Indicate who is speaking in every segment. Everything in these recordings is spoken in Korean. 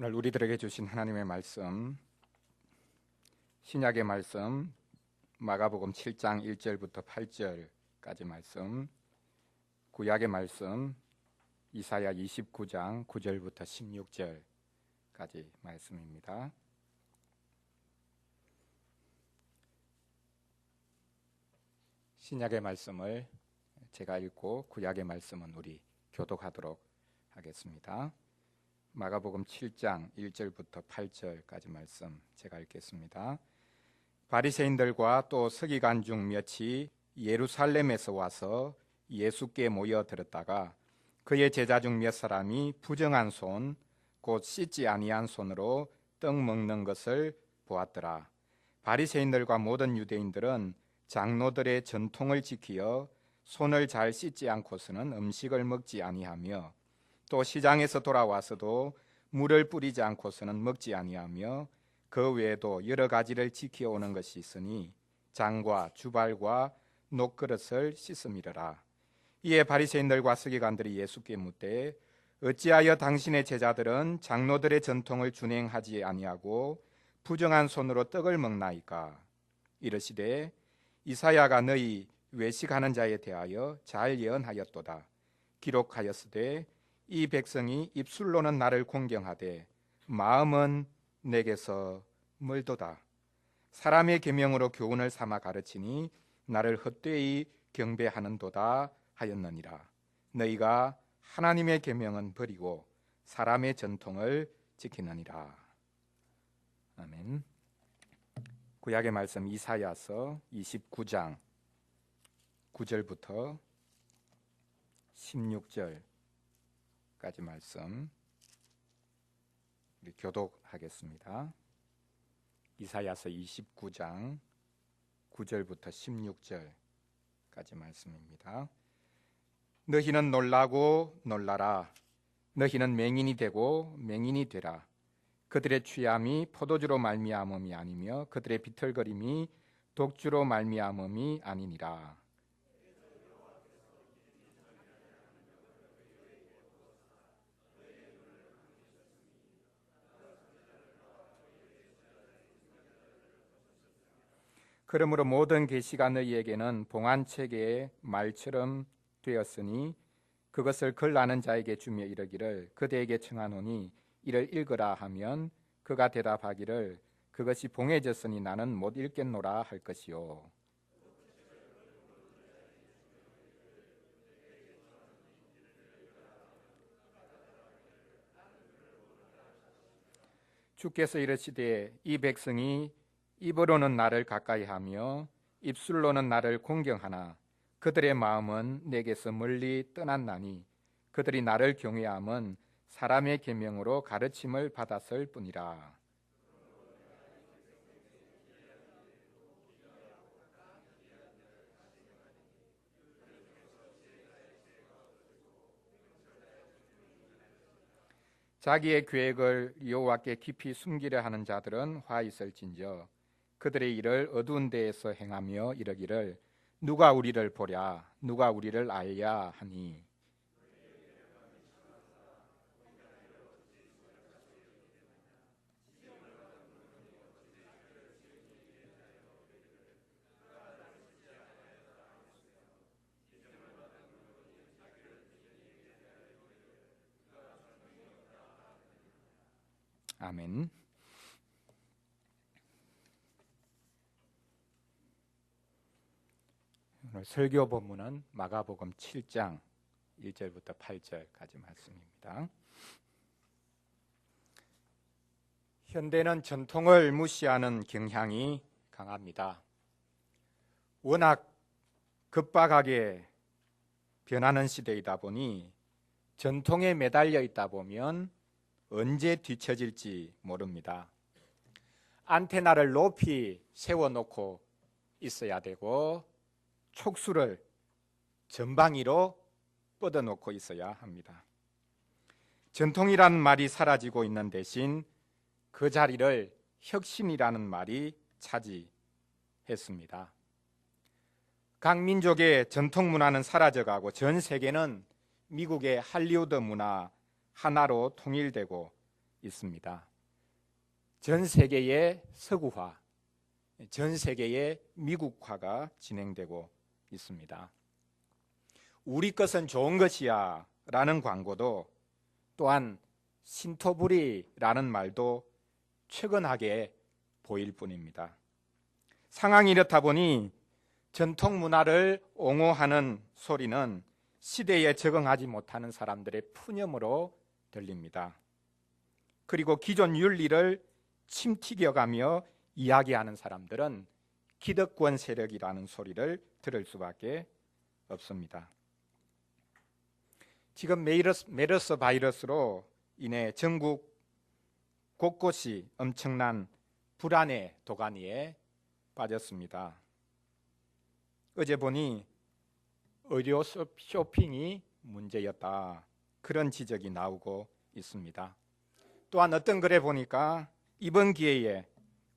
Speaker 1: 오늘 우리들에게 주신 하나님의 말씀, 신약의 말씀 마가복음 7장 1절부터 8절까지 말씀, 구약의 말씀 이사야 29장 9절부터 16절까지 말씀입니다. 신약의 말씀을 제가 읽고 구약의 말씀은 우리 교독하도록 하겠습니다. 마가복음 7장 1절부터 8절까지 말씀 제가 읽겠습니다. 바리새인들과 또 서기관 중 몇이 예루살렘에서 와서 예수께 모여들었다가 그의 제자 중 몇 사람이 부정한 손, 곧 씻지 아니한 손으로 떡 먹는 것을 보았더라. 바리새인들과 모든 유대인들은 장로들의 전통을 지키어 손을 잘 씻지 않고서는 음식을 먹지 아니하며 또 시장에서 돌아와서도 물을 뿌리지 않고서는 먹지 아니하며 그 외에도 여러 가지를 지켜오는 것이 있으니 장과 주발과 녹그릇을 씻음이러라. 이에 바리새인들과 서기관들이 예수께 묻되 어찌하여 당신의 제자들은 장로들의 전통을 준행하지 아니하고 부정한 손으로 떡을 먹나이까? 이르시되 이사야가 너희 외식하는 자에 대하여 잘 예언하였도다. 기록하였으되 이 백성이 입술로는 나를 공경하되 마음은 내게서 멀도다. 사람의 계명으로 교훈을 삼아 가르치니 나를 헛되이 경배하는도다 하였느니라. 너희가 하나님의 계명은 버리고 사람의 전통을 지키느니라. 아멘. 구약의 말씀 이사야서 29장 9절부터 16절 까지 말씀 우리 교독하겠습니다. 이사야서 29장 9절부터 16절까지 말씀입니다. 너희는 놀라고 놀라라. 너희는 맹인이 되고 맹인이 되라. 그들의 취함이 포도주로 말미암음이 아니며 그들의 비틀거림이 독주로 말미암음이 아니니라. 그러므로 모든 계시가 너희에게는 봉안책의 말처럼 되었으니 그것을 글 아는 자에게 주며 이르기를 그대에게 청하노니 이를 읽으라 하면 그가 대답하기를 그것이 봉해졌으니 나는 못 읽겠노라 할 것이요. 주께서 이르시되 이 백성이 입으로는 나를 가까이하며 입술로는 나를 공경하나 그들의 마음은 내게서 멀리 떠났나니 그들이 나를 경외함은 사람의 계명으로 가르침을 받았을 뿐이라. 자기의 계획을 여호와께 깊이 숨기려 하는 자들은 화 있을진저 그들의 일을 어두운 데에서 행하며 이르기를 누가 우리를 보랴 누가 우리를 알랴 하니 아멘. 오늘 설교 본문은 마가복음 7장 1절부터 8절까지 말씀입니다. 현대는 전통을 무시하는 경향이 강합니다. 워낙 급박하게 변하는 시대이다 보니 전통에 매달려 있다 보면 언제 뒤처질지 모릅니다. 안테나를 높이 세워놓고 있어야 되고 촉수를 전방위로 뻗어놓고 있어야 합니다. 전통이라는 말이 사라지고 있는 대신 그 자리를 혁신이라는 말이 차지했습니다. 각 민족의 전통 문화는 사라져가고 전 세계는 미국의 할리우드 문화 하나로 통일되고 있습니다. 전 세계의 서구화, 전 세계의 미국화가 진행되고 있습니다. 우리 것은 좋은 것이야 라는 광고도, 또한 신토부리라는 말도 측은하게 보일 뿐입니다. 상황이 이렇다 보니 전통 문화를 옹호하는 소리는 시대에 적응하지 못하는 사람들의 푸념으로 들립니다. 그리고 기존 윤리를 침튀겨가며 이야기하는 사람들은 기득권 세력이라는 소리를 들을 수밖에 없습니다. 지금 메르스 바이러스로 인해 전국 곳곳이 엄청난 불안의 도가니에 빠졌습니다. 어제 보니 의료 쇼핑이 문제였다, 그런 지적이 나오고 있습니다. 또한 어떤 글에 보니까 이번 기회에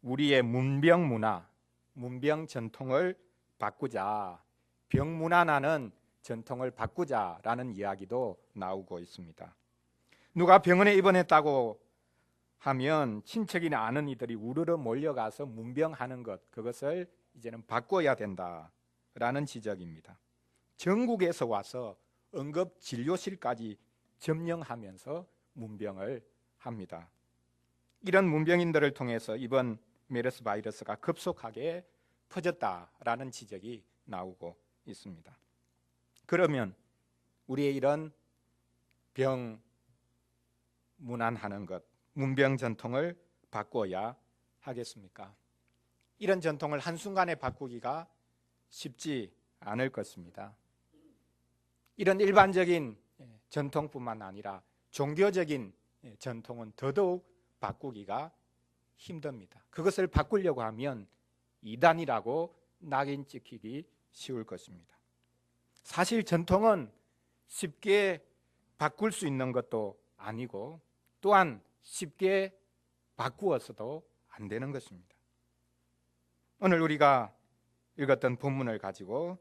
Speaker 1: 우리의 문병 문화, 문병 전통을 바꾸자, 병문안하는 전통을 바꾸자라는 이야기도 나오고 있습니다. 누가 병원에 입원했다고 하면 친척이나 아는 이들이 우르르 몰려가서 문병하는 것, 그것을 이제는 바꿔야 된다라는 지적입니다. 전국에서 와서 응급진료실까지 점령하면서 문병을 합니다. 이런 문병인들을 통해서 이번 메르스 바이러스가 급속하게 퍼졌다라는 지적이 나오고 있습니다. 그러면 우리의 이런 병 문안하는 것, 문병 전통을 바꿔야 하겠습니까? 이런 전통을 한순간에 바꾸기가 쉽지 않을 것입니다. 이런 일반적인 전통뿐만 아니라 종교적인 전통은 더더욱 바꾸기가 힘듭니다. 그것을 바꾸려고 하면 이단이라고 낙인 찍히기 쉬울 것입니다. 사실 전통은 쉽게 바꿀 수 있는 것도 아니고, 또한 쉽게 바꾸어서도 안 되는 것입니다. 오늘 우리가 읽었던 본문을 가지고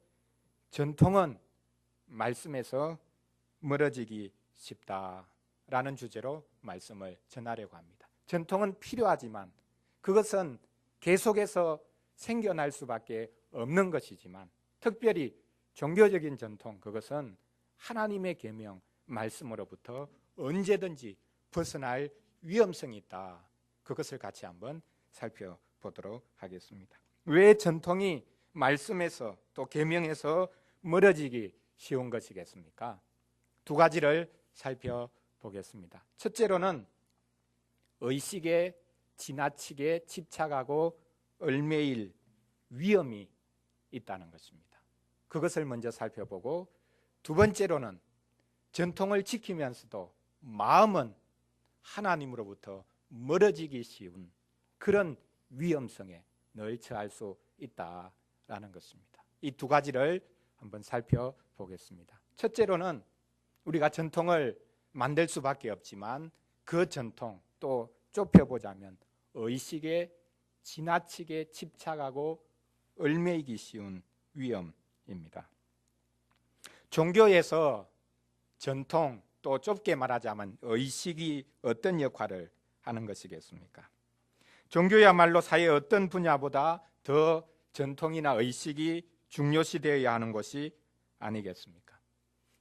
Speaker 1: 전통은 말씀에서 멀어지기 쉽다라는 주제로 말씀을 전하려고 합니다. 전통은 필요하지만 그것은 계속해서 생겨날 수밖에 없는 것이지만, 특별히 종교적인 전통, 그것은 하나님의 계명, 말씀으로부터 언제든지 벗어날 위험성이 있다. 그것을 같이 한번 살펴보도록 하겠습니다. 왜 전통이 말씀에서 또 계명에서 멀어지기 쉬운 것이겠습니까? 두 가지를 살펴보겠습니다. 첫째로는 의식에 지나치게 집착하고 얽매일 위험이 있다는 것입니다. 그것을 먼저 살펴보고, 두 번째로는 전통을 지키면서도 마음은 하나님으로부터 멀어지기 쉬운 그런 위험성에 늘 처할 수 있다라는 것입니다. 이 두 가지를 한번 살펴보겠습니다. 첫째로는 우리가 전통을 만들 수밖에 없지만 그 전통, 또 좁혀보자면 의식에 지나치게 집착하고 얽매이기 쉬운 위험입니다. 종교에서 전통, 또 좁게 말하자면 의식이 어떤 역할을 하는 것이겠습니까? 종교야말로 사회의 어떤 분야보다 더 전통이나 의식이 중요시 되어야 하는 것이 아니겠습니까?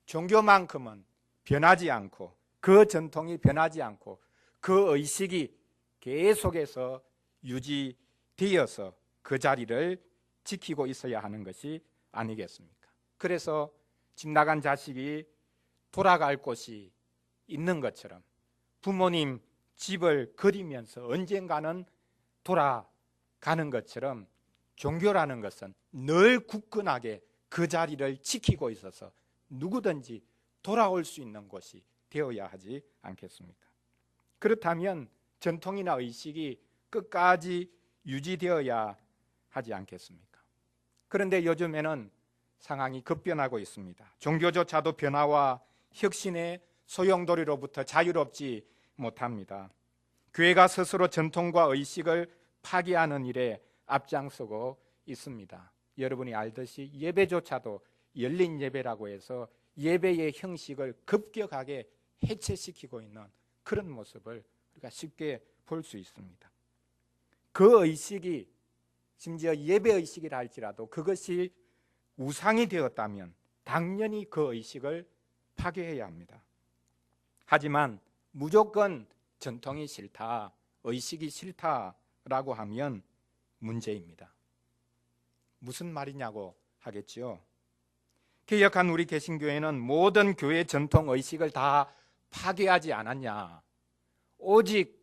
Speaker 1: 종교만큼은 변하지 않고, 그 전통이 변하지 않고, 그 의식이 계속해서 유지되어서 그 자리를 지키고 있어야 하는 것이 아니겠습니까? 그래서 집 나간 자식이 돌아갈 곳이 있는 것처럼 부모님 집을 그리면서 언젠가는 돌아가는 것처럼 종교라는 것은 늘 굳건하게 그 자리를 지키고 있어서 누구든지 돌아올 수 있는 곳이 되어야 하지 않겠습니까? 그렇다면 전통이나 의식이 끝까지 유지되어야 하지 않겠습니까? 그런데 요즘에는 상황이 급변하고 있습니다. 종교조차도 변화와 혁신의 소용돌이로부터 자유롭지 못합니다. 교회가 스스로 전통과 의식을 파괴하는 일에 앞장서고 있습니다. 여러분이 알듯이 예배조차도 열린 예배라고 해서 예배의 형식을 급격하게 해체시키고 있는 그런 모습을 우리가 쉽게 볼 수 있습니다. 그 의식이 심지어 예배의식이라 할지라도 그것이 우상이 되었다면 당연히 그 의식을 파괴해야 합니다. 하지만 무조건 전통이 싫다, 의식이 싫다라고 하면 문제입니다. 무슨 말이냐고 하겠지요. 개혁한 우리 개신교회는 모든 교회 전통 의식을 다 파괴하지 않았냐, 오직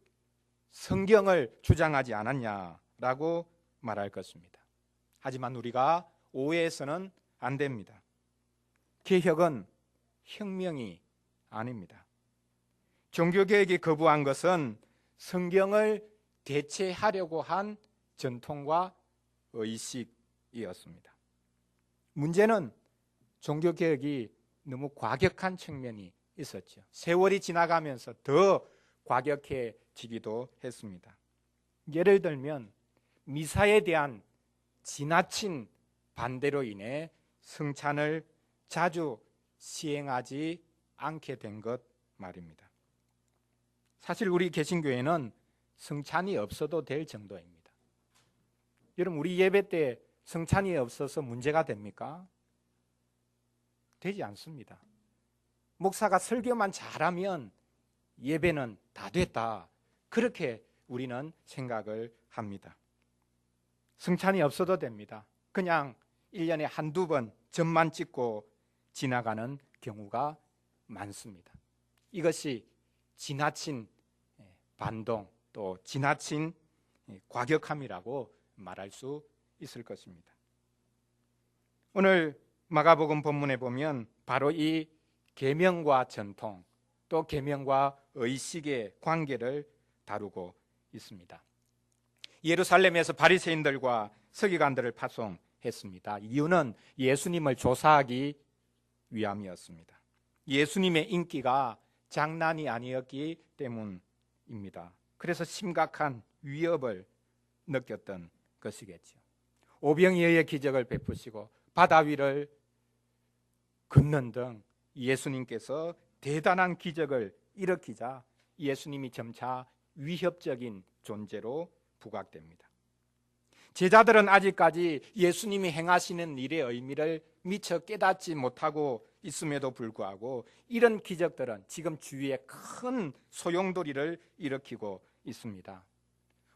Speaker 1: 성경을 주장하지 않았냐라고 말할 것입니다. 하지만 우리가 오해해서는 안 됩니다. 개혁은 혁명이 아닙니다. 종교개혁이 거부한 것은 성경을 대체하려고 한 전통과 의식이었습니다. 문제는 종교개혁이 너무 과격한 측면이 있었죠. 세월이 지나가면서 더 과격해지기도 했습니다. 예를 들면 미사에 대한 지나친 반대로 인해 성찬을 자주 시행하지 않게 된 것 말입니다. 사실 우리 개신교회는 성찬이 없어도 될 정도입니다. 여러분, 우리 예배 때 성찬이 없어서 문제가 됩니까? 되지 않습니다. 목사가 설교만 잘하면 예배는 다 됐다, 그렇게 우리는 생각을 합니다. 성찬이 없어도 됩니다. 그냥 1년에 한두 번 점만 찍고 지나가는 경우가 많습니다. 이것이 지나친 반동, 또 지나친 과격함이라고 말할 수 있을 것입니다. 오늘 마가복음 본문에 보면 바로 이 계명과 전통, 또 계명과 의식의 관계를 다루고 있습니다. 예루살렘에서 바리새인들과 서기관들을 파송했습니다. 이유는 예수님을 조사하기 위함이었습니다. 예수님의 인기가 장난이 아니었기 때문입니다. 그래서 심각한 위협을 느꼈던 것이겠죠. 오병이어의 기적을 베푸시고 바다 위를 걷는 등 예수님께서 대단한 기적을 일으키자 예수님이 점차 위협적인 존재로 부각됩니다. 제자들은 아직까지 예수님이 행하시는 일의 의미를 미처 깨닫지 못하고 있음에도 불구하고 이런 기적들은 지금 주위에 큰 소용돌이를 일으키고 있습니다.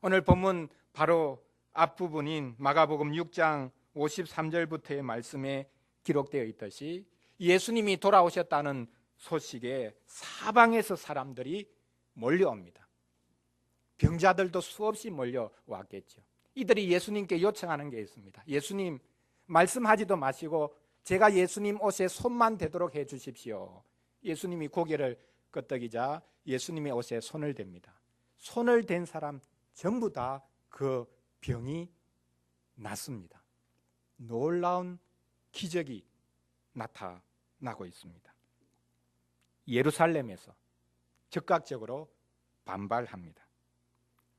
Speaker 1: 오늘 본문 바로 앞부분인 마가복음 6장 53절부터의 말씀에 기록되어 있듯이 예수님이 돌아오셨다는 소식에 사방에서 사람들이 몰려옵니다. 병자들도 수없이 몰려왔겠죠. 이들이 예수님께 요청하는 게 있습니다. 예수님, 말씀하지도 마시고 제가 예수님 옷에 손만 대도록 해 주십시오. 예수님이 고개를 끄덕이자 예수님의 옷에 손을 댑니다. 손을 댄 사람 전부 다 그 병이 낫습니다. 놀라운 기적이 나타나고 있습니다. 예루살렘에서 즉각적으로 반발합니다.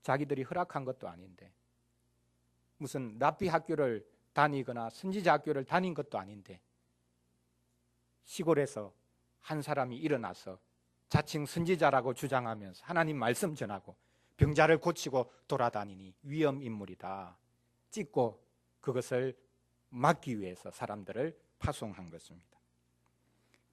Speaker 1: 자기들이 허락한 것도 아닌데, 무슨 랍비 학교를 다니거나 선지자 학교를 다닌 것도 아닌데 시골에서 한 사람이 일어나서 자칭 선지자라고 주장하면서 하나님 말씀 전하고 병자를 고치고 돌아다니니 위험인물이다, 찍고 그것을 막기 위해서 사람들을 파송한 것입니다.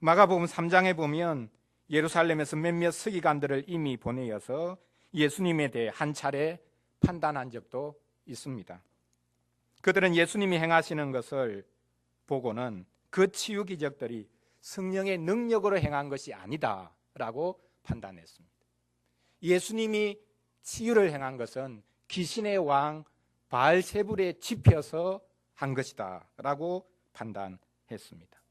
Speaker 1: 마가복음 3장에 보면 예루살렘에서 몇몇 서기관들을 이미 보내어서 예수님에 대해 한 차례 판단한 적도 있습니다. 그들은 예수님이 행하시는 것을 보고는 그 치유 기적들이 성령의 능력으로 행한 것이 아니다라고 판단했습니다. 예수님이 치유를 행한 것은 귀신의 왕 바알세불에 집혀서 한 것이다라고 판단했습니다.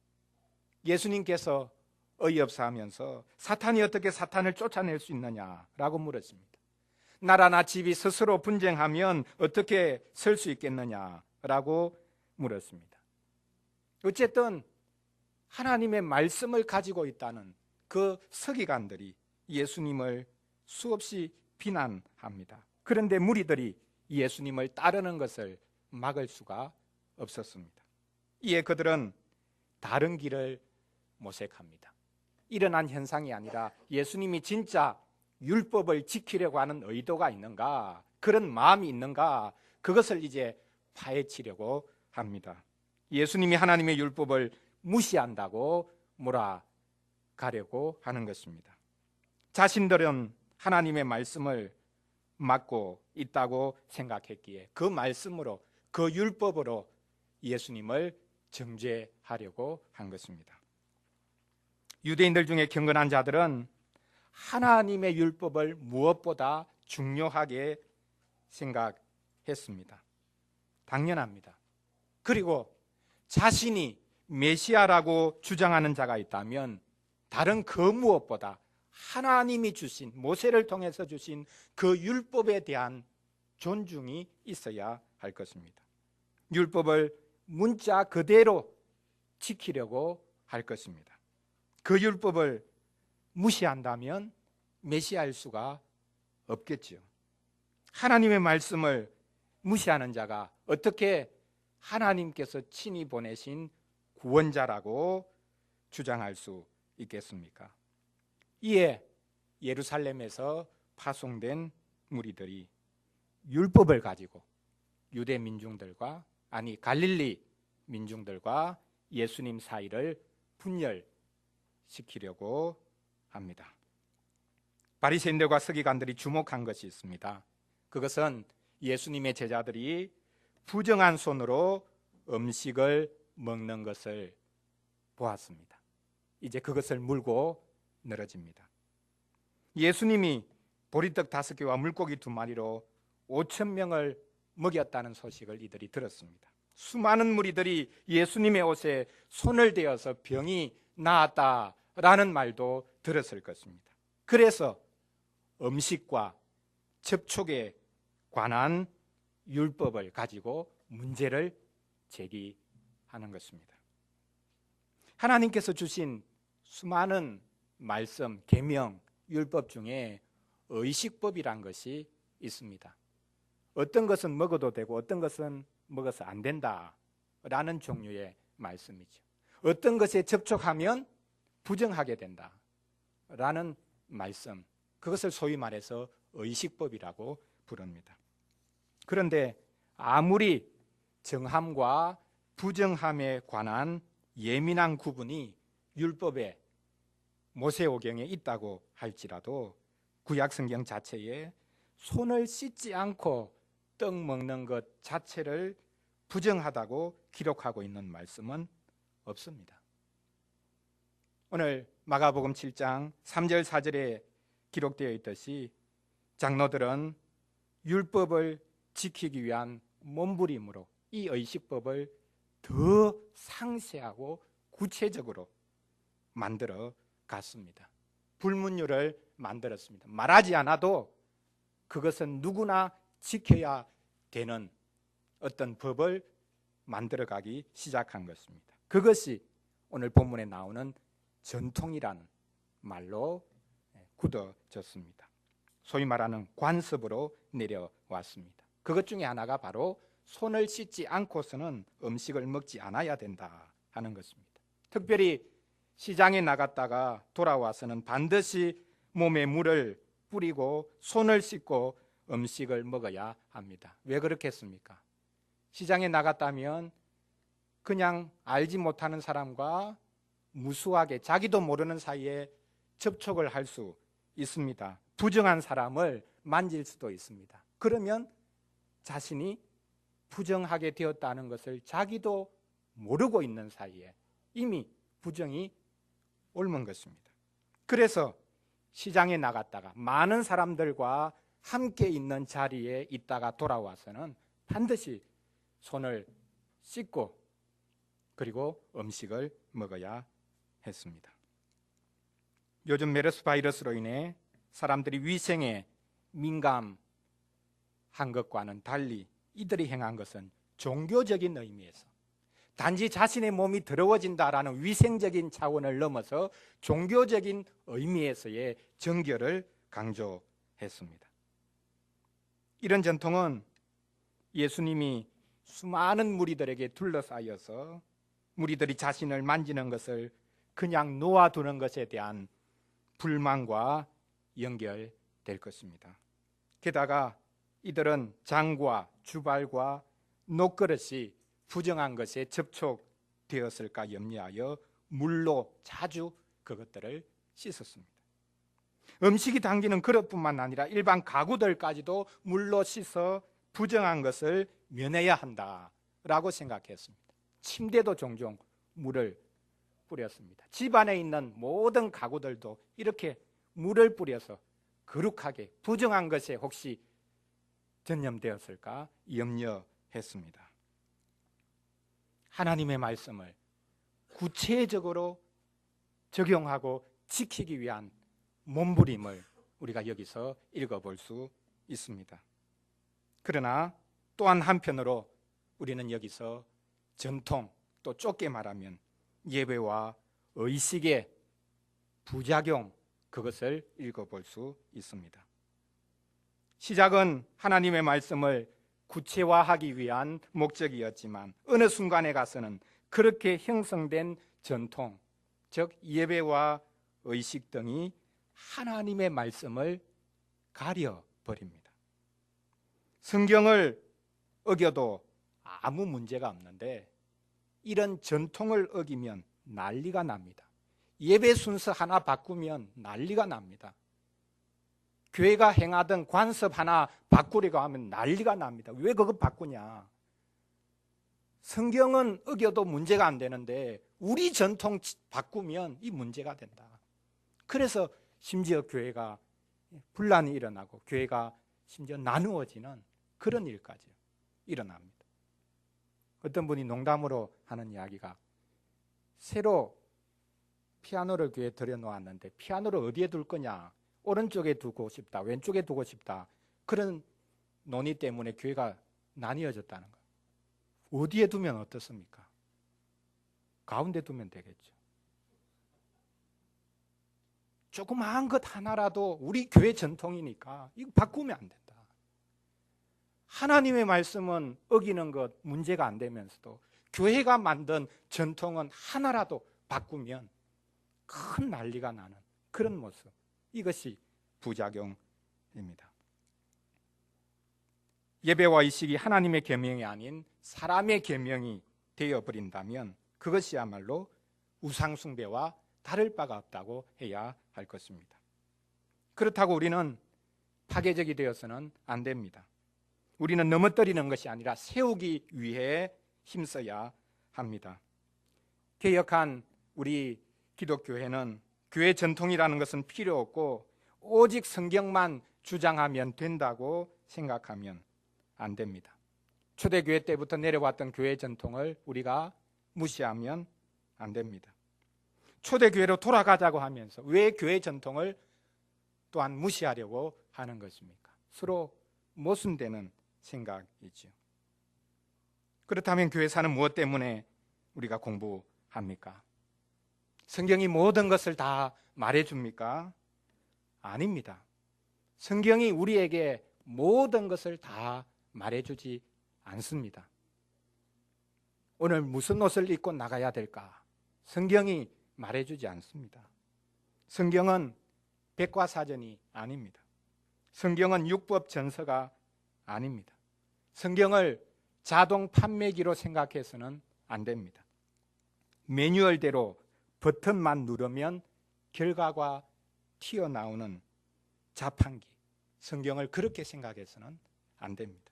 Speaker 1: 예수님께서 어이없어 하면서 사탄이 어떻게 사탄을 쫓아낼 수 있느냐라고 물었습니다. 나라나 집이 스스로 분쟁하면 어떻게 설 수 있겠느냐라고 물었습니다. 어쨌든 하나님의 말씀을 가지고 있다는 그 서기관들이 예수님을 수없이 비난합니다. 그런데 무리들이 예수님을 따르는 것을 막을 수가 없었습니다. 이에 그들은 다른 길을 모색합니다. 일어난 현상이 아니라 예수님이 진짜 율법을 지키려고 하는 의도가 있는가, 그런 마음이 있는가, 그것을 이제 파헤치려고 합니다. 예수님이 하나님의 율법을 무시한다고 몰아가려고 하는 것입니다. 자신들은 하나님의 말씀을 맡고 있다고 생각했기에 그 말씀으로, 그 율법으로 예수님을 정죄하려고 한 것입니다. 유대인들 중에 경건한 자들은 하나님의 율법을 무엇보다 중요하게 생각했습니다. 당연합니다. 그리고 자신이 메시아라고 주장하는 자가 있다면 다른 그 무엇보다 하나님이 주신, 모세를 통해서 주신 그 율법에 대한 존중이 있어야 할 것입니다. 율법을 문자 그대로 지키려고 할 것입니다. 그 율법을 무시한다면 메시아일 수가 없겠죠. 하나님의 말씀을 무시하는 자가 어떻게 하나님께서 친히 보내신 구원자라고 주장할 수 있겠습니까? 이에 예루살렘에서 파송된 무리들이 율법을 가지고 유대 민중들과, 아니 갈릴리 민중들과 예수님 사이를 분열시키려고 합니다. 바리새인들과 서기관들이 주목한 것이 있습니다. 그것은 예수님의 제자들이 부정한 손으로 음식을 먹는 것을 보았습니다. 이제 그것을 물고 늘어집니다. 예수님이 보리떡 5개와 물고기 2마리로 5,000명을 먹였다는 소식을 이들이 들었습니다. 수많은 무리들이 예수님의 옷에 손을 대어서 병이 나았다라는 말도 들었을 것입니다. 그래서 음식과 접촉에 관한 율법을 가지고 문제를 제기하는 것입니다. 하나님께서 주신 수많은 말씀, 계명, 율법 중에 의식법이란 것이 있습니다. 어떤 것은 먹어도 되고 어떤 것은 먹어서 안 된다라는 종류의 말씀이죠. 어떤 것에 접촉하면 부정하게 된다라는 말씀, 그것을 소위 말해서 의식법이라고 부릅니다. 그런데 아무리 정함과 부정함에 관한 예민한 구분이 율법에, 모세오경에 있다고 할지라도 구약 성경 자체에 손을 씻지 않고 떡 먹는 것 자체를 부정하다고 기록하고 있는 말씀은 없습니다. 오늘 마가복음 7장 3절 4절에 기록되어 있듯이 장로들은 율법을 지키기 위한 몸부림으로 이 의식법을 더 상세하고 구체적으로 만들어 갔습니다. 불문율을 만들었습니다. 말하지 않아도 그것은 누구나 지켜야 되는 어떤 법을 만들어가기 시작한 것입니다. 그것이 오늘 본문에 나오는 전통이라는 말로 굳어졌습니다. 소위 말하는 관습으로 내려왔습니다. 그것 중에 하나가 바로 손을 씻지 않고서는 음식을 먹지 않아야 된다 하는 것입니다. 특별히 시장에 나갔다가 돌아와서는 반드시 몸에 물을 뿌리고 손을 씻고 음식을 먹어야 합니다. 왜 그렇겠습니까? 시장에 나갔다면 그냥 알지 못하는 사람과 무수하게 자기도 모르는 사이에 접촉을 할 수 있습니다. 부정한 사람을 만질 수도 있습니다. 그러면 자신이 부정하게 되었다는 것을 자기도 모르고 있는 사이에 이미 부정이 옮은 것입니다. 그래서 시장에 나갔다가 많은 사람들과 함께 있는 자리에 있다가 돌아와서는 반드시 손을 씻고 그리고 음식을 먹어야 했습니다. 요즘 메르스 바이러스로 인해 사람들이 위생에 민감한 것과는 달리 이들이 행한 것은 종교적인 의미에서 단지 자신의 몸이 더러워진다라는 위생적인 차원을 넘어서 종교적인 의미에서의 정결을 강조했습니다. 이런 전통은 예수님이 수많은 무리들에게 둘러싸여서 무리들이 자신을 만지는 것을 그냥 놓아두는 것에 대한 불만과 연결되어 될 것입니다. 게다가 이들은 장과 주발과 녹그릇이 부정한 것에 접촉되었을까 염려하여 물로 자주 그것들을 씻었습니다. 음식이 담기는 그릇뿐만 아니라 일반 가구들까지도 물로 씻어 부정한 것을 면해야 한다라고 생각했습니다. 침대도 종종 물을 뿌렸습니다. 집안에 있는 모든 가구들도 이렇게 물을 뿌려서 거룩하게 부정한 것에 혹시 전염되었을까 염려했습니다. 하나님의 말씀을 구체적으로 적용하고 지키기 위한 몸부림을 우리가 여기서 읽어볼 수 있습니다. 그러나 또한 한편으로 우리는 여기서 전통, 또 좁게 말하면 예배와 의식의 부작용, 그것을 읽어볼 수 있습니다. 시작은 하나님의 말씀을 구체화하기 위한 목적이었지만 어느 순간에 가서는 그렇게 형성된 전통, 즉 예배와 의식 등이 하나님의 말씀을 가려버립니다. 성경을 어겨도 아무 문제가 없는데 이런 전통을 어기면 난리가 납니다. 예배 순서 하나 바꾸면 난리가 납니다. 교회가 행하던 관습 하나 바꾸려고 하면 난리가 납니다. 왜 그거 바꾸냐? 성경은 어겨도 문제가 안 되는데 우리 전통 바꾸면 이 문제가 된다. 그래서 심지어 교회가 분란이 일어나고 교회가 심지어 나누어지는 그런 일까지 일어납니다. 어떤 분이 농담으로 하는 이야기가 새로 피아노를 교회에 들여놓았는데 피아노를 어디에 둘 거냐? 오른쪽에 두고 싶다, 왼쪽에 두고 싶다. 그런 논의 때문에 교회가 나뉘어졌다는 거예요. 어디에 두면 어떻습니까? 가운데 두면 되겠죠. 조그마한 것 하나라도 우리 교회 전통이니까 이거 바꾸면 안 된다. 하나님의 말씀은 어기는 것 문제가 안 되면서도 교회가 만든 전통은 하나라도 바꾸면 큰 난리가 나는 그런 모습, 이것이 부작용입니다. 예배와 의식이 하나님의 계명이 아닌 사람의 계명이 되어버린다면 그것이야말로 우상숭배와 다를 바가 없다고 해야 할 것입니다. 그렇다고 우리는 파괴적이 되어서는 안 됩니다. 우리는 넘어뜨리는 것이 아니라 세우기 위해 힘써야 합니다. 개혁한 우리 기독교회는 교회 전통이라는 것은 필요 없고 오직 성경만 주장하면 된다고 생각하면 안 됩니다. 초대교회 때부터 내려왔던 교회 전통을 우리가 무시하면 안 됩니다. 초대교회로 돌아가자고 하면서 왜 교회 전통을 또한 무시하려고 하는 것입니까? 서로 모순되는 생각이죠. 그렇다면 교회사는 무엇 때문에 우리가 공부합니까? 성경이 모든 것을 다 말해줍니까? 아닙니다. 성경이 우리에게 모든 것을 다 말해주지 않습니다. 오늘 무슨 옷을 입고 나가야 될까? 성경이 말해주지 않습니다. 성경은 백과사전이 아닙니다. 성경은 율법 전서가 아닙니다. 성경을 자동 판매기로 생각해서는 안 됩니다. 매뉴얼대로 버튼만 누르면 결과가 튀어나오는 자판기, 성경을 그렇게 생각해서는 안 됩니다.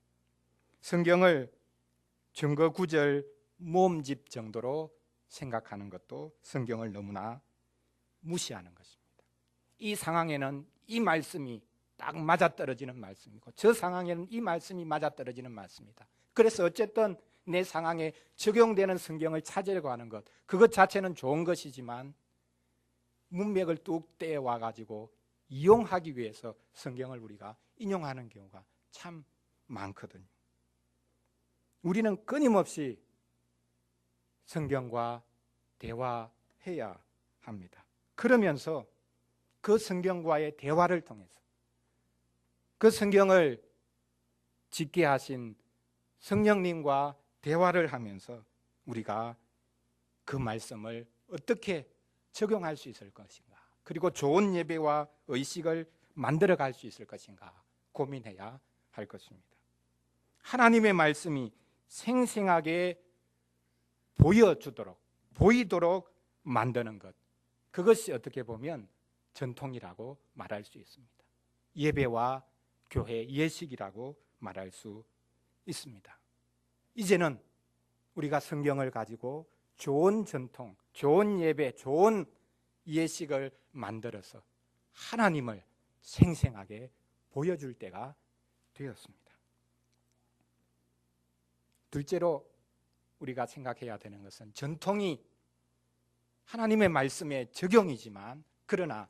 Speaker 1: 성경을 증거 구절 모음집 정도로 생각하는 것도 성경을 너무나 무시하는 것입니다. 이 상황에는 이 말씀이 딱 맞아떨어지는 말씀이고 저 상황에는 이 말씀이 맞아떨어지는 말씀이다. 그래서 어쨌든 내 상황에 적용되는 성경을 찾으려고 하는 것, 그것 자체는 좋은 것이지만 문맥을 뚝 떼와 가지고 이용하기 위해서 성경을 우리가 인용하는 경우가 참 많거든요. 우리는 끊임없이 성경과 대화해야 합니다. 그러면서 그 성경과의 대화를 통해서 그 성경을 짓게 하신 성령님과 대화를 하면서 우리가 그 말씀을 어떻게 적용할 수 있을 것인가, 그리고 좋은 예배와 의식을 만들어갈 수 있을 것인가 고민해야 할 것입니다. 하나님의 말씀이 생생하게 보이도록 만드는 것, 그것이 어떻게 보면 전통이라고 말할 수 있습니다. 예배와 교회 예식이라고 말할 수 있습니다. 이제는 우리가 성경을 가지고 좋은 전통, 좋은 예배, 좋은 예식을 만들어서 하나님을 생생하게 보여줄 때가 되었습니다. 둘째로 우리가 생각해야 되는 것은 전통이 하나님의 말씀에 적용이지만, 그러나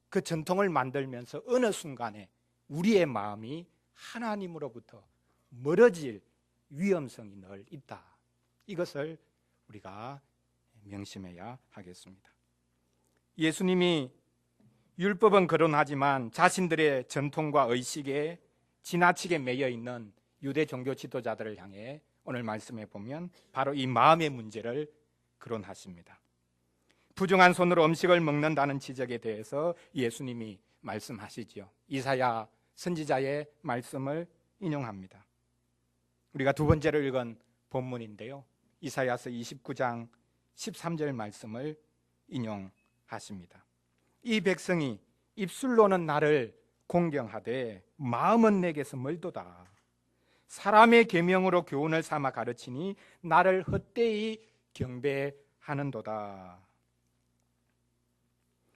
Speaker 1: 그 전통을 만들면서 어느 순간에 우리의 마음이 하나님으로부터 멀어질 위험성이 늘 있다. 이것을 우리가 명심해야 하겠습니다. 예수님이 율법은 거론하지만 자신들의 전통과 의식에 지나치게 매여 있는 유대 종교 지도자들을 향해 오늘 말씀에 보면 바로 이 마음의 문제를 거론하십니다. 부정한 손으로 음식을 먹는다는 지적에 대해서 예수님이 말씀하시지요. 이사야 선지자의 말씀을 인용합니다. 우리가 두 번째로 읽은 본문인데요, 이사야서 29장 13절 말씀을 인용하십니다. 이 백성이 입술로는 나를 공경하되 마음은 내게서 멀도다. 사람의 계명으로 교훈을 삼아 가르치니 나를 헛되이 경배하는도다.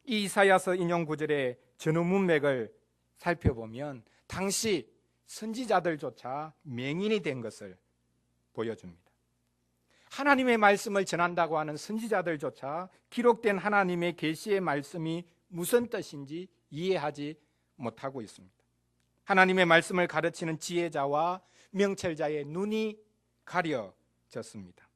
Speaker 1: 이 이사야서 인용 구절의 전후 문맥을 살펴보면 당시 선지자들조차 맹인이 된 것을 보여줍니다. 하나님의 말씀을 전한다고 하는 선지자들조차 기록된 하나님의 계시의 말씀이 무슨 뜻인지 이해하지 못하고 있습니다. 하나님의 말씀을 가르치는 지혜자와 명철자의 눈이 가려졌습니다.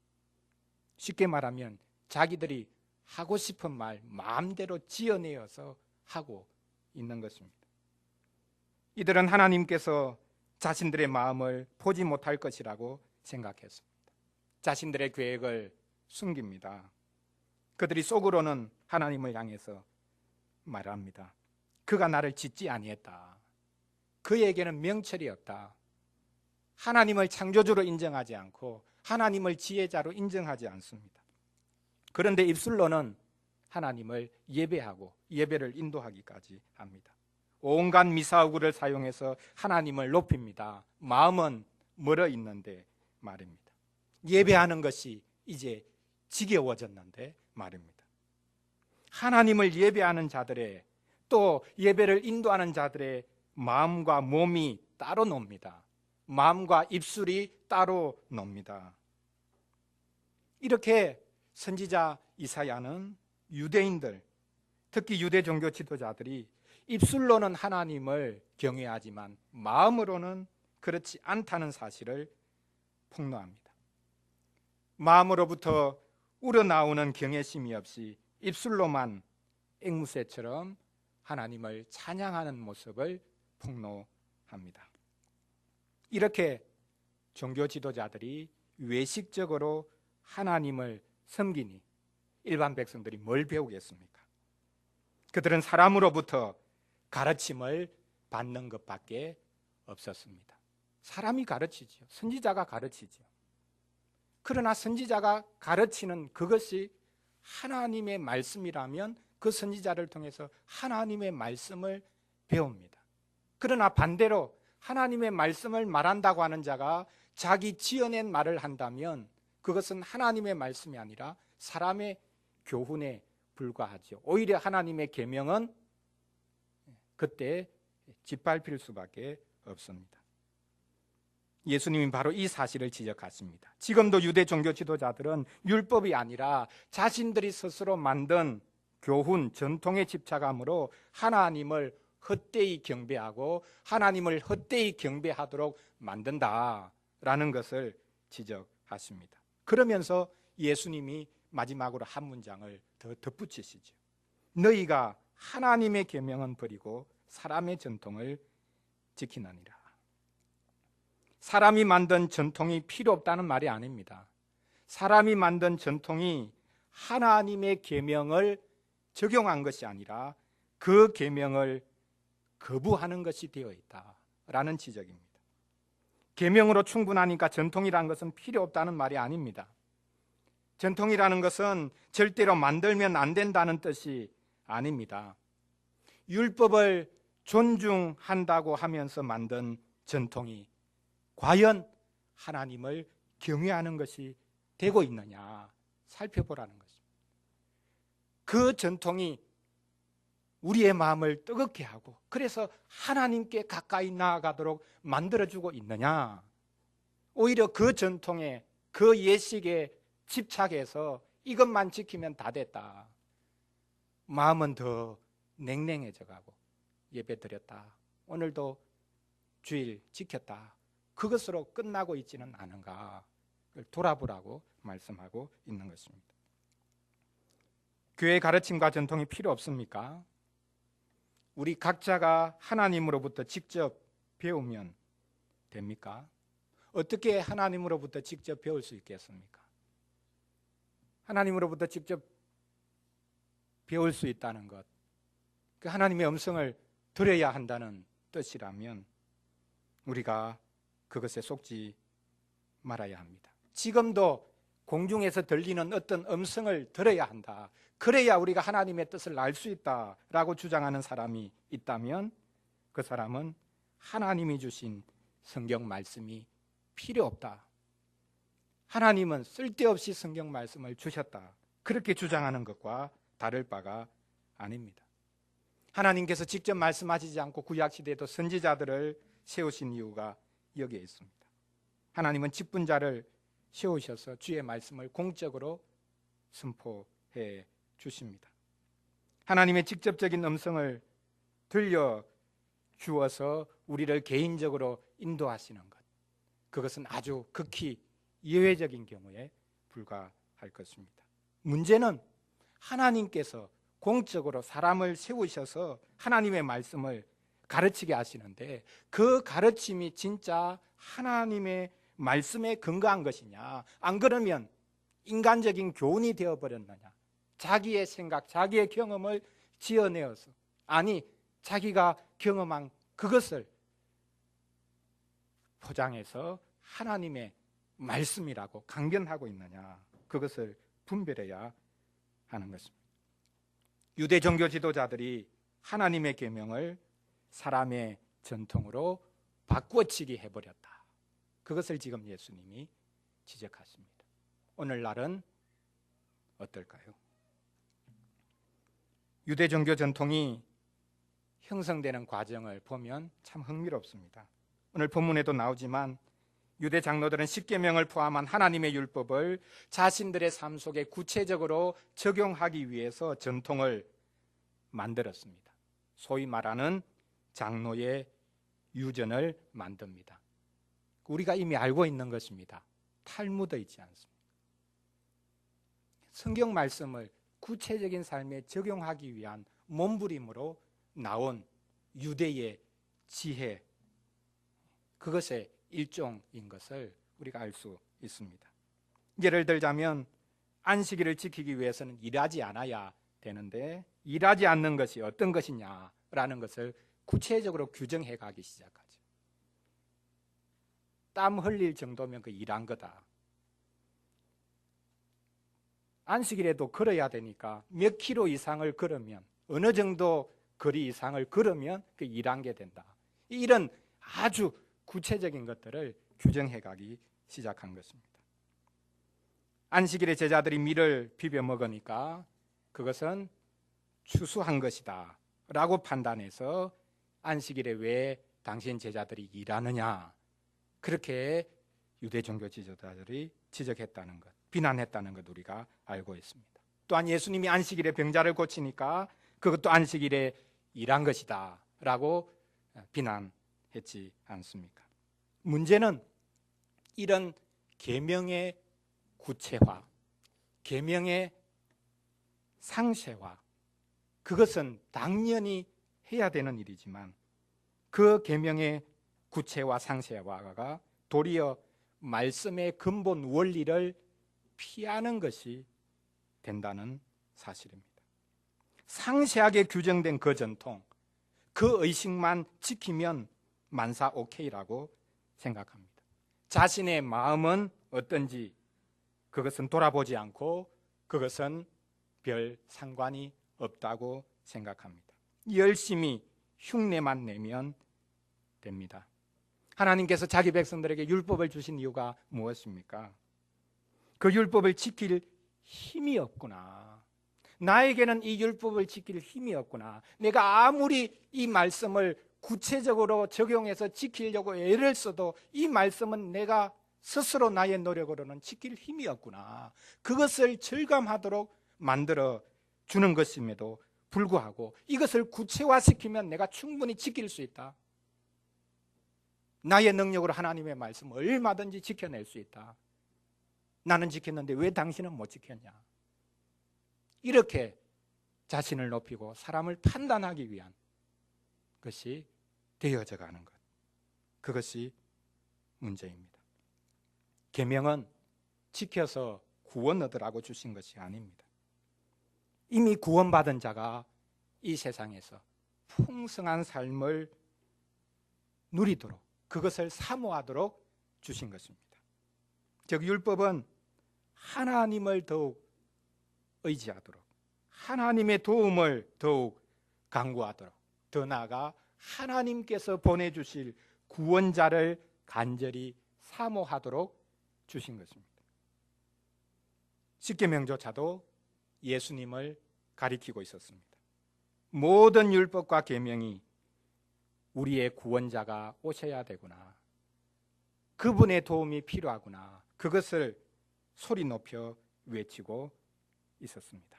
Speaker 1: 쉽게 말하면 자기들이 하고 싶은 말 마음대로 지어내어서 하고 있는 것입니다. 이들은 하나님께서 자신들의 마음을 보지 못할 것이라고 생각했습니다. 자신들의 계획을 숨깁니다. 그들이 속으로는 하나님을 향해서 말합니다. 그가 나를 짓지 아니했다. 그에게는 명철이 없다. 하나님을 창조주로 인정하지 않고 하나님을 지혜자로 인정하지 않습니다. 그런데 입술로는 하나님을 예배하고 예배를 인도하기까지 합니다. 온갖 미사오구를 사용해서 하나님을 높입니다. 마음은 멀어 있는데 말입니다. 예배하는 것이 이제 지겨워졌는데 말입니다. 하나님을 예배하는 자들의, 또 예배를 인도하는 자들의 마음과 몸이 따로 놉니다. 마음과 입술이 따로 놉니다. 이렇게 선지자 이사야는 유대인들, 특히 유대 종교 지도자들이 입술로는 하나님을 경외하지만 마음으로는 그렇지 않다는 사실을 폭로합니다. 마음으로부터 우러나오는 경외심이 없이 입술로만 앵무새처럼 하나님을 찬양하는 모습을 폭로합니다. 이렇게 종교 지도자들이 외식적으로 하나님을 섬기니 일반 백성들이 뭘 배우겠습니까? 그들은 사람으로부터 가르침을 받는 것밖에 없었습니다. 사람이 가르치죠. 선지자가 가르치죠. 그러나 선지자가 가르치는 그것이 하나님의 말씀이라면 그 선지자를 통해서 하나님의 말씀을 배웁니다. 그러나 반대로 하나님의 말씀을 말한다고 하는 자가 자기 지어낸 말을 한다면 그것은 하나님의 말씀이 아니라 사람의 교훈에 불과하죠. 오히려 하나님의 계명은 그때 짓밟힐 수밖에 없습니다. 예수님이 바로 이 사실을 지적하십니다. 지금도 유대 종교 지도자들은 율법이 아니라 자신들이 스스로 만든 교훈, 전통에 집착함으로 하나님을 헛되이 경배하고 하나님을 헛되이 경배하도록 만든다라는 것을 지적하십니다. 그러면서 예수님이 마지막으로 한 문장을 더 덧붙이시죠. 너희가 하나님의 계명은 버리고 사람의 전통을 지키느니라. 사람이 만든 전통이 필요 없다는 말이 아닙니다. 사람이 만든 전통이 하나님의 계명을 적용한 것이 아니라 그 계명을 거부하는 것이 되어 있다라는 지적입니다. 계명으로 충분하니까 전통이라는 것은 필요 없다는 말이 아닙니다. 전통이라는 것은 절대로 만들면 안 된다는 뜻이 아닙니다. 율법을 존중한다고 하면서 만든 전통이 과연 하나님을 경외하는 것이 되고 있느냐 살펴보라는 것입니다. 그 전통이 우리의 마음을 뜨겁게 하고 그래서 하나님께 가까이 나아가도록 만들어주고 있느냐, 오히려 그 전통에 그 예식에 집착해서 이것만 지키면 다 됐다, 마음은 더 냉랭해져 가고 예배 드렸다, 오늘도 주일 지켰다, 그것으로 끝나고 있지는 않은가 돌아보라고 말씀하고 있는 것입니다. 교회의 가르침과 전통이 필요 없습니까? 우리 각자가 하나님으로부터 직접 배우면 됩니까? 어떻게 하나님으로부터 직접 배울 수 있겠습니까? 하나님으로부터 직접 배울 수 있다는 것, 그 하나님의 음성을 들어야 한다는 뜻이라면 우리가 그것에 속지 말아야 합니다. 지금도 공중에서 들리는 어떤 음성을 들어야 한다, 그래야 우리가 하나님의 뜻을 알 수 있다라고 주장하는 사람이 있다면 그 사람은 하나님이 주신 성경 말씀이 필요 없다, 하나님은 쓸데없이 성경 말씀을 주셨다, 그렇게 주장하는 것과 다를 바가 아닙니다. 하나님께서 직접 말씀하시지 않고 구약시대에도 선지자들을 세우신 이유가 여기에 있습니다. 하나님은 직분자를 세우셔서 주의 말씀을 공적으로 선포해 주십니다. 하나님의 직접적인 음성을 들려주어서 우리를 개인적으로 인도하시는 것, 그것은 아주 극히 예외적인 경우에 불과할 것입니다. 문제는 하나님께서 공적으로 사람을 세우셔서 하나님의 말씀을 가르치게 하시는데 그 가르침이 진짜 하나님의 말씀에 근거한 것이냐, 안 그러면 인간적인 교훈이 되어버렸느냐, 자기의 생각, 자기의 경험을 지어내어서, 아니 자기가 경험한 그것을 포장해서 하나님의 말씀이라고 강변하고 있느냐, 그것을 분별해야 하는 것입니다. 유대 종교 지도자들이 하나님의 계명을 사람의 전통으로 바꾸어치기 해버렸다, 그것을 지금 예수님이 지적하십니다. 오늘날은 어떨까요? 유대 종교 전통이 형성되는 과정을 보면 참 흥미롭습니다. 오늘 본문에도 나오지만 유대 장로들은 십계명을 포함한 하나님의 율법을 자신들의 삶 속에 구체적으로 적용하기 위해서 전통을 만들었습니다. 소위 말하는 장로의 유전을 만듭니다. 우리가 이미 알고 있는 것입니다. 탈무드에 있지 않습니까? 성경 말씀을 구체적인 삶에 적용하기 위한 몸부림으로 나온 유대의 지혜, 그것의 일종인 것을 우리가 알 수 있습니다. 예를 들자면 안식일을 지키기 위해서는 일하지 않아야 되는데 일하지 않는 것이 어떤 것이냐라는 것을 구체적으로 규정해 가기 시작하죠. 땀 흘릴 정도면 그 일한 거다. 안식일에도 걸어야 되니까 몇 킬로 이상을 걸으면, 어느 정도 거리 이상을 걸으면 그 일한 게 된다. 이런 아주 구체적인 것들을 규정해 가기 시작한 것입니다. 안식일에 제자들이 밀을 비벼 먹으니까 그것은 추수한 것이다 라고 판단해서 안식일에 왜 당신 제자들이 일하느냐, 그렇게 유대 종교 지도자들이 지적했다는 것, 비난했다는 것 우리가 알고 있습니다. 또한 예수님이 안식일에 병자를 고치니까 그것도 안식일에 일한 것이다 라고 비난했지 않습니까? 문제는 이런 계명의 구체화, 계명의 상세화, 그것은 당연히 해야 되는 일이지만 그 계명의 구체화, 상세화가 도리어 말씀의 근본 원리를 피하는 것이 된다는 사실입니다. 상세하게 규정된 그 전통, 그 의식만 지키면 만사 오케이라고 생각합니다. 자신의 마음은 어떤지 그것은 돌아보지 않고 그것은 별 상관이 없다고 생각합니다. 열심히 흉내만 내면 됩니다. 하나님께서 자기 백성들에게 율법을 주신 이유가 무엇입니까? 그 율법을 지킬 힘이 없구나. 나에게는 이 율법을 지킬 힘이 없구나. 내가 아무리 이 말씀을 구체적으로 적용해서 지키려고 애를 써도 이 말씀은 내가 스스로 나의 노력으로는 지킬 힘이 없구나. 그것을 절감하도록 만들어 주는 것임에도 불구하고 이것을 구체화시키면 내가 충분히 지킬 수 있다. 나의 능력으로 하나님의 말씀을 얼마든지 지켜낼 수 있다. 나는 지켰는데 왜 당신은 못 지켰냐? 이렇게 자신을 높이고 사람을 판단하기 위한 것이 되어져 가는 것. 그것이 문제입니다. 계명은 지켜서 구원 얻으라고 주신 것이 아닙니다. 이미 구원받은 자가 이 세상에서 풍성한 삶을 누리도록 그것을 사모하도록 주신 것입니다. 즉 율법은 하나님을 더욱 의지하도록 하나님의 도움을 더욱 간구하도록 더 나아가 하나님께서 보내주실 구원자를 간절히 사모하도록 주신 것입니다. 십계명조차도 예수님을 가리키고 있었습니다. 모든 율법과 계명이 우리의 구원자가 오셔야 되구나. 그분의 도움이 필요하구나. 그것을 소리 높여 외치고 있었습니다.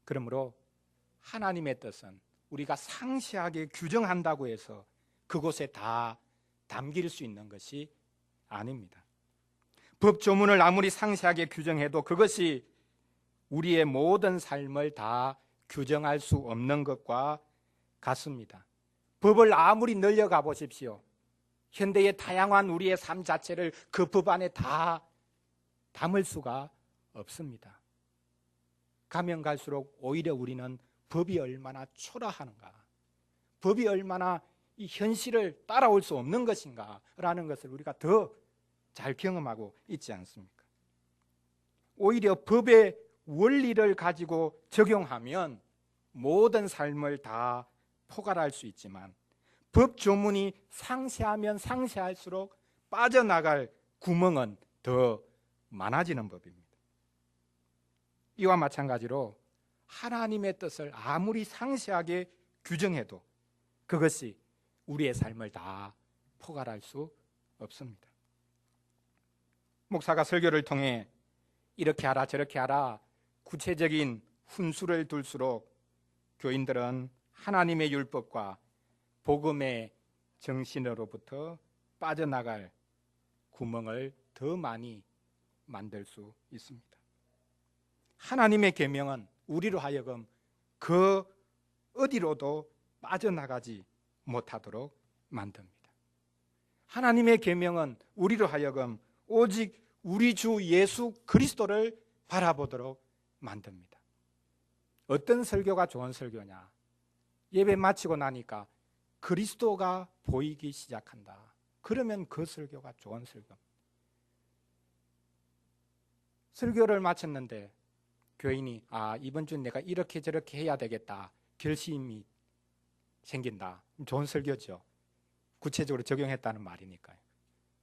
Speaker 1: 그러므로 하나님의 뜻은 우리가 상세하게 규정한다고 해서 그곳에 다 담길 수 있는 것이 아닙니다. 법조문을 아무리 상세하게 규정해도 그것이 우리의 모든 삶을 다 규정할 수 없는 것과 같습니다. 법을 아무리 늘려가 보십시오. 현대의 다양한 우리의 삶 자체를 그 법 안에 다 담을 수가 없습니다. 가면 갈수록 오히려 우리는 법이 얼마나 초라하는가, 법이 얼마나 이 현실을 따라올 수 없는 것인가라는 것을 우리가 더 잘 경험하고 있지 않습니까? 오히려 법의 원리를 가지고 적용하면 모든 삶을 다 포괄할 수 있지만 법 조문이 상세하면 상세할수록 빠져나갈 구멍은 더 많아지는 법입니다. 이와 마찬가지로 하나님의 뜻을 아무리 상세하게 규정해도 그것이 우리의 삶을 다 포괄할 수 없습니다. 목사가 설교를 통해 이렇게 하라 저렇게 하라 구체적인 훈수를 둘수록 교인들은 하나님의 율법과 복음의 정신으로부터 빠져나갈 구멍을 더 많이 만들 수 있습니다. 하나님의 계명은 우리로 하여금 그 어디로도 빠져나가지 못하도록 만듭니다. 하나님의 계명은 우리로 하여금 오직 우리 주 예수 그리스도를 바라보도록 만듭니다. 어떤 설교가 좋은 설교냐? 예배 마치고 나니까 그리스도가 보이기 시작한다. 그러면 그 설교가 좋은 설교. 설교를 마쳤는데 교인이 이번 주는 내가 이렇게 저렇게 해야 되겠다 결심이 생긴다. 좋은 설교죠. 구체적으로 적용했다는 말이니까요.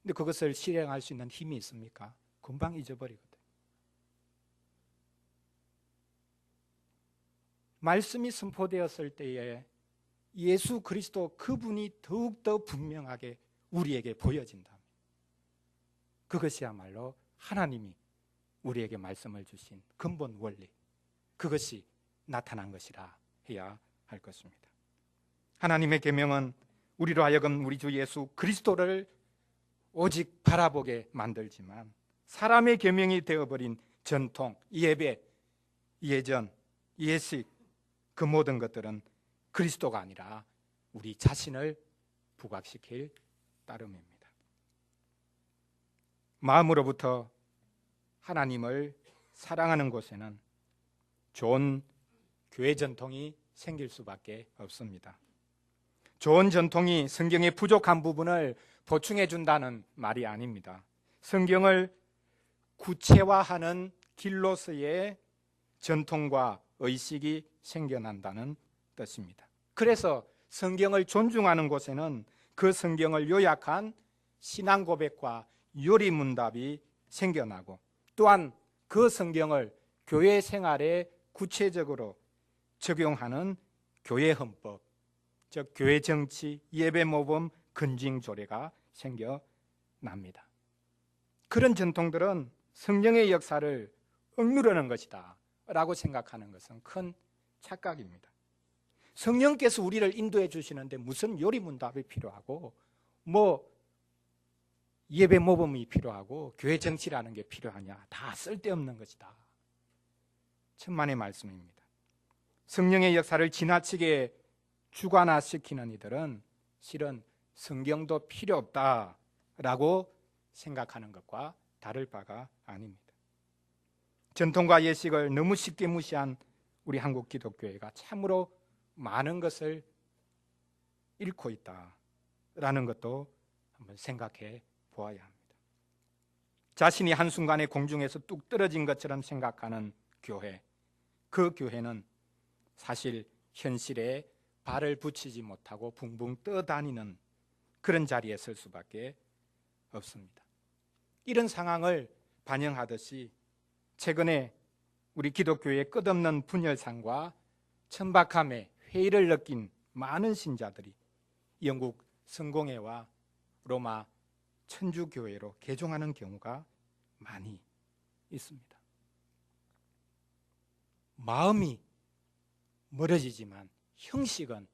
Speaker 1: 근데 그것을 실행할 수 있는 힘이 있습니까? 금방 잊어버리거든요. 말씀이 선포되었을 때에 예수 그리스도 그분이 더욱더 분명하게 우리에게 보여진다. 그것이야말로 하나님이 우리에게 말씀을 주신 근본 원리, 그것이 나타난 것이라 해야 할 것입니다. 하나님의 계명은 우리로 하여금 우리 주 예수 그리스도를 오직 바라보게 만들지만 사람의 계명이 되어버린 전통, 예배, 예전, 예식 그 모든 것들은 그리스도가 아니라 우리 자신을 부각시킬 따름입니다. 마음으로부터 하나님을 사랑하는 곳에는 좋은 교회 전통이 생길 수밖에 없습니다. 좋은 전통이 성경의 부족한 부분을 보충해 준다는 말이 아닙니다. 성경을 구체화하는 길로서의 전통과 의식이 생겨난다는 뜻입니다. 그래서 성경을 존중하는 곳에는 그 성경을 요약한 신앙 고백과 요리문답이 생겨나고, 또한 그 성경을 교회 생활에 구체적으로 적용하는 교회 헌법, 즉 교회 정치, 예배 모범, 근징 조례가 생겨납니다. 그런 전통들은 성령의 역사를 억누르는 것이다 라고 생각하는 것은 큰 착각입니다. 성령께서 우리를 인도해 주시는데 무슨 요리문답이 필요하고 예배 모범이 필요하고 교회 정치라는 게 필요하냐. 다 쓸데없는 것이다. 천만의 말씀입니다. 성령의 역사를 지나치게 주관화시키는 이들은 실은 성경도 필요 없다라고 생각하는 것과 다를 바가 아닙니다. 전통과 예식을 너무 쉽게 무시한 우리 한국 기독교회가 참으로 많은 것을 잃고 있다라는 것도 한번 생각해 보아야 합니다. 자신이 한순간에 공중에서 뚝 떨어진 것처럼 생각하는 교회, 그 교회는 사실 현실에 발을 붙이지 못하고 붕붕 떠다니는 그런 자리에 설 수밖에 없습니다. 이런 상황을 반영하듯이 최근에 우리 기독교의 끝없는 분열상과 천박함에 회의를 느낀 많은 신자들이 영국 성공회와 로마 천주교회로 개종하는 경우가 많이 있습니다. 마음이 멀어지지만 형식은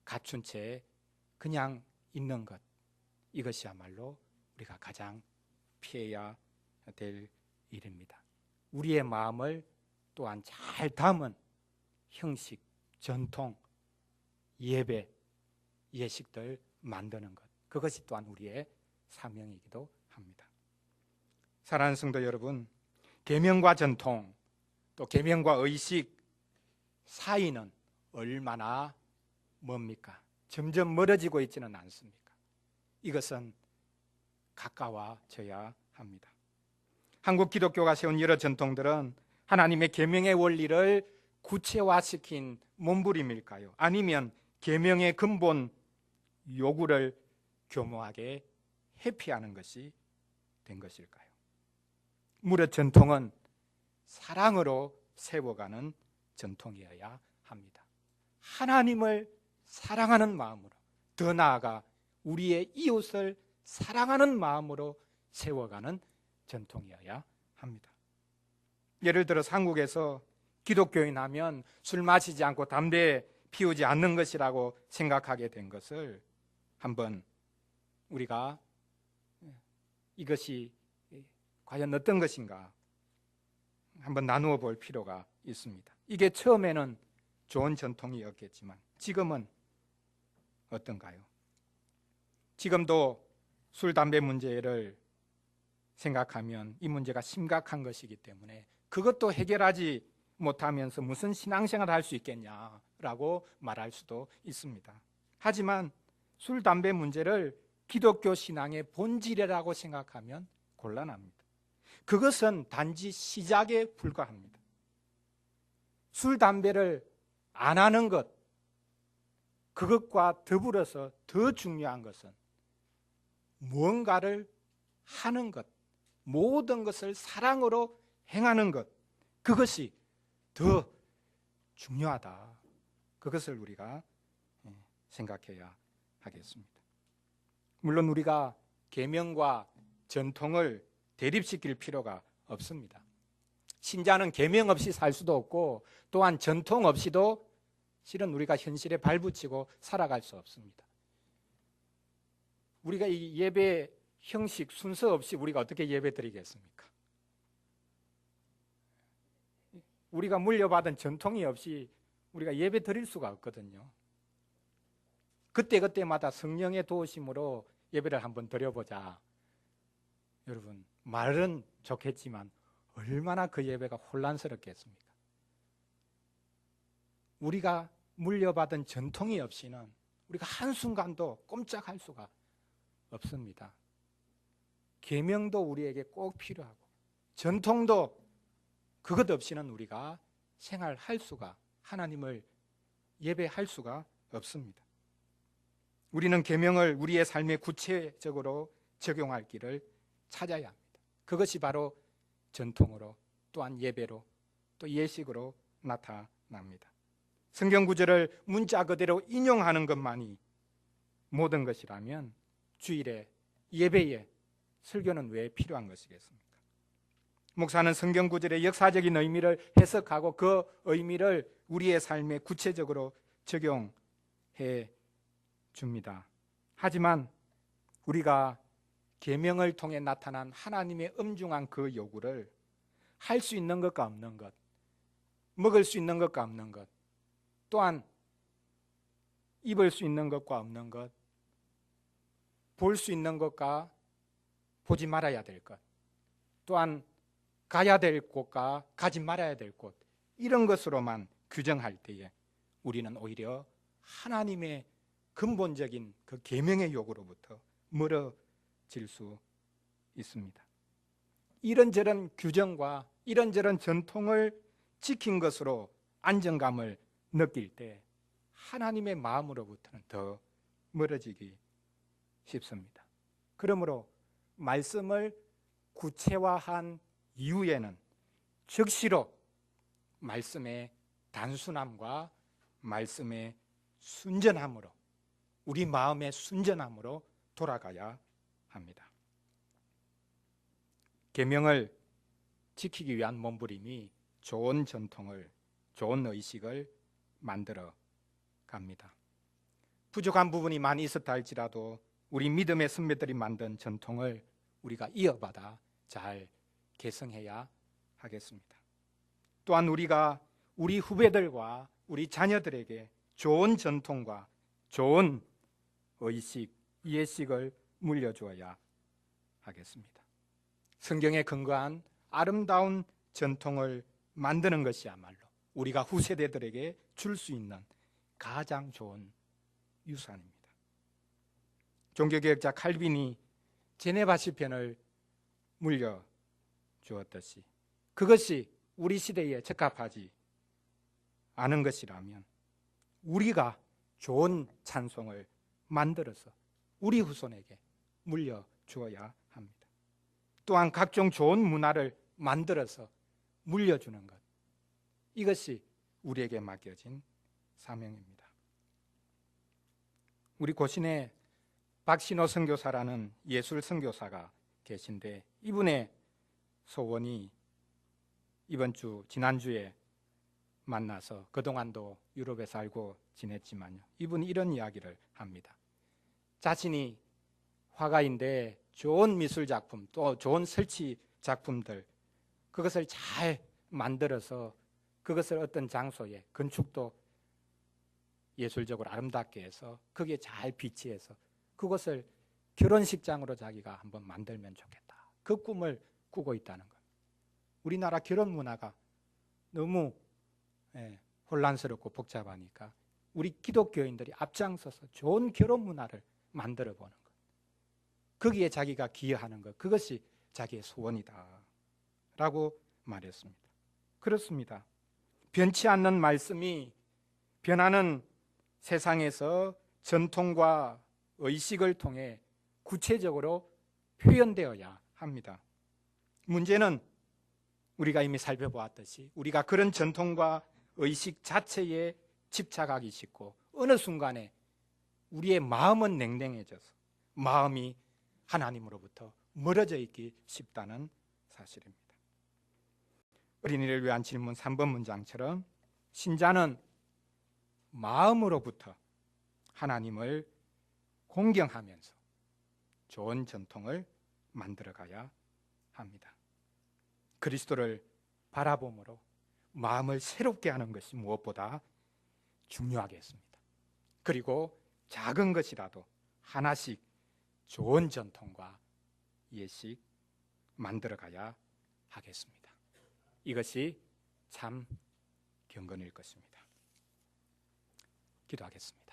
Speaker 1: 갖춘 채 그냥 있는 것, 이것이야말로 우리가 가장 피해야 될 일입니다. 우리의 마음을 또한 잘 담은 형식, 전통, 예배, 예식들 만드는 것, 그것이 또한 우리의 사명이기도 합니다. 사랑하는 성도 여러분, 계명과 전통, 또 계명과 의식 사이는 얼마나 멉니까? 점점 멀어지고 있지는 않습니까? 이것은 가까워져야 합니다. 한국 기독교가 세운 여러 전통들은 하나님의 계명의 원리를 구체화시킨 몸부림일까요? 아니면 계명의 근본 요구를 교묘하게 회피하는 것이 된 것일까요? 무릇 전통은 사랑으로 세워가는 전통이어야 합니다. 하나님을 사랑하는 마음으로, 더 나아가 우리의 이웃을 사랑하는 마음으로 세워가는 전통이어야 합니다. 예를 들어서 한국에서 기독교인 하면 술 마시지 않고 담배 피우지 않는 것이라고 생각하게 된 것을 한번 우리가 이것이 과연 어떤 것인가 한번 나누어 볼 필요가 있습니다. 이게 처음에는 좋은 전통이었겠지만 지금은 어떤가요? 지금도 술, 담배 문제를 생각하면 이 문제가 심각한 것이기 때문에 그것도 해결하지 못하면서 무슨 신앙생활을 할 수 있겠냐라고 말할 수도 있습니다. 하지만 술, 담배 문제를 기독교 신앙의 본질이라고 생각하면 곤란합니다. 그것은 단지 시작에 불과합니다. 술, 담배를 안 하는 것, 그것과 더불어서 더 중요한 것은 무언가를 하는 것, 모든 것을 사랑으로 행하는 것, 그것이 더 중요하다. 그것을 우리가 생각해야 하겠습니다. 물론 우리가 계명과 전통을 대립시킬 필요가 없습니다. 신자는 계명 없이 살 수도 없고 또한 전통 없이도 실은 우리가 현실에 발붙이고 살아갈 수 없습니다. 우리가 이 예배 형식 순서 없이 우리가 어떻게 예배 드리겠습니까? 우리가 물려받은 전통이 없이 우리가 예배 드릴 수가 없거든요. 그때그때마다 성령의 도우심으로 예배를 한번 드려보자. 여러분, 말은 좋겠지만 얼마나 그 예배가 혼란스럽겠습니까? 우리가 물려받은 전통이 없이는 우리가 한순간도 꼼짝할 수가 없습니다. 계명도 우리에게 꼭 필요하고 전통도 그것 없이는 우리가 생활할 수가, 하나님을 예배할 수가 없습니다. 우리는 계명을 우리의 삶에 구체적으로 적용할 길을 찾아야 합니다. 그것이 바로 전통으로, 또한 예배로, 또 예식으로 나타납니다. 성경 구절을 문자 그대로 인용하는 것만이 모든 것이라면 주일에, 예배에 설교는 왜 필요한 것이겠습니까? 목사는 성경 구절의 역사적인 의미를 해석하고 그 의미를 우리의 삶에 구체적으로 적용해 줍니다. 하지만 우리가 계명을 통해 나타난 하나님의 엄중한 그 요구를 할 수 있는 것과 없는 것, 먹을 수 있는 것과 없는 것, 또한 입을 수 있는 것과 없는 것, 볼 수 있는 것과 보지 말아야 될 것, 또한 가야 될 곳과 가지 말아야 될 곳, 이런 것으로만 규정할 때에 우리는 오히려 하나님의 근본적인 그 계명의 요구로부터 멀어질 수 있습니다. 이런저런 규정과 이런저런 전통을 지킨 것으로 안정감을 느낄 때 하나님의 마음으로부터는 더 멀어지기 쉽습니다. 그러므로 말씀을 구체화한 이후에는 즉시로 말씀의 단순함과 말씀의 순전함으로, 우리 마음의 순전함으로 돌아가야 합니다. 계명을 지키기 위한 몸부림이 좋은 전통을, 좋은 의식을 만들어 갑니다. 부족한 부분이 많이 있었다 할지라도 우리 믿음의 선배들이 만든 전통을 우리가 이어받아 잘 개성해야 하겠습니다. 또한 우리가 우리 후배들과 우리 자녀들에게 좋은 전통과 좋은 의식, 예식을 물려주어야 하겠습니다. 성경에 근거한 아름다운 전통을 만드는 것이야말로 우리가 후세대들에게 줄 수 있는 가장 좋은 유산입니다. 종교개혁자 칼빈이 제네바 시편을 물려주었듯이 그것이 우리 시대에 적합하지 않은 것이라면 우리가 좋은 찬송을 만들어서 우리 후손에게 물려주어야 합니다. 또한 각종 좋은 문화를 만들어서 물려주는 것, 이것이 우리에게 맡겨진 사명입니다. 우리 고신에 박신호 선교사라는 예술 선교사가 계신데 이분의 소원이 지난주에 만나서 그동안도 유럽에 살고 지냈지만요, 이분이 이런 이야기를 합니다. 자신이 화가인데 좋은 미술 작품, 또 좋은 설치 작품들, 그것을 잘 만들어서 그것을 어떤 장소에, 건축도 예술적으로 아름답게 해서 거기에 잘 비치해서 그것을 결혼식장으로 자기가 한번 만들면 좋겠다, 그 꿈을 꾸고 있다는 것. 우리나라 결혼 문화가 너무 혼란스럽고 복잡하니까 우리 기독교인들이 앞장서서 좋은 결혼 문화를 만들어 보는 것, 거기에 자기가 기여하는 것, 그것이 자기의 소원이다 라고 말했습니다. 그렇습니다. 변치 않는 말씀이 변하는 세상에서 전통과 의식을 통해 구체적으로 표현되어야 합니다. 문제는 우리가 이미 살펴보았듯이 우리가 그런 전통과 의식 자체에 집착하기 쉽고 어느 순간에 우리의 마음은 냉랭해져서 마음이 하나님으로부터 멀어져 있기 쉽다는 사실입니다. 어린이를 위한 질문 3번 문장처럼 신자는 마음으로부터 하나님을 공경하면서 좋은 전통을 만들어가야 합니다. 그리스도를 바라봄으로 마음을 새롭게 하는 것이 무엇보다 중요하겠습니다. 그리고 작은 것이라도 하나씩 좋은 전통과 예식 만들어가야 하겠습니다. 이것이 참 경건일 것입니다.
Speaker 2: 기도하겠습니다.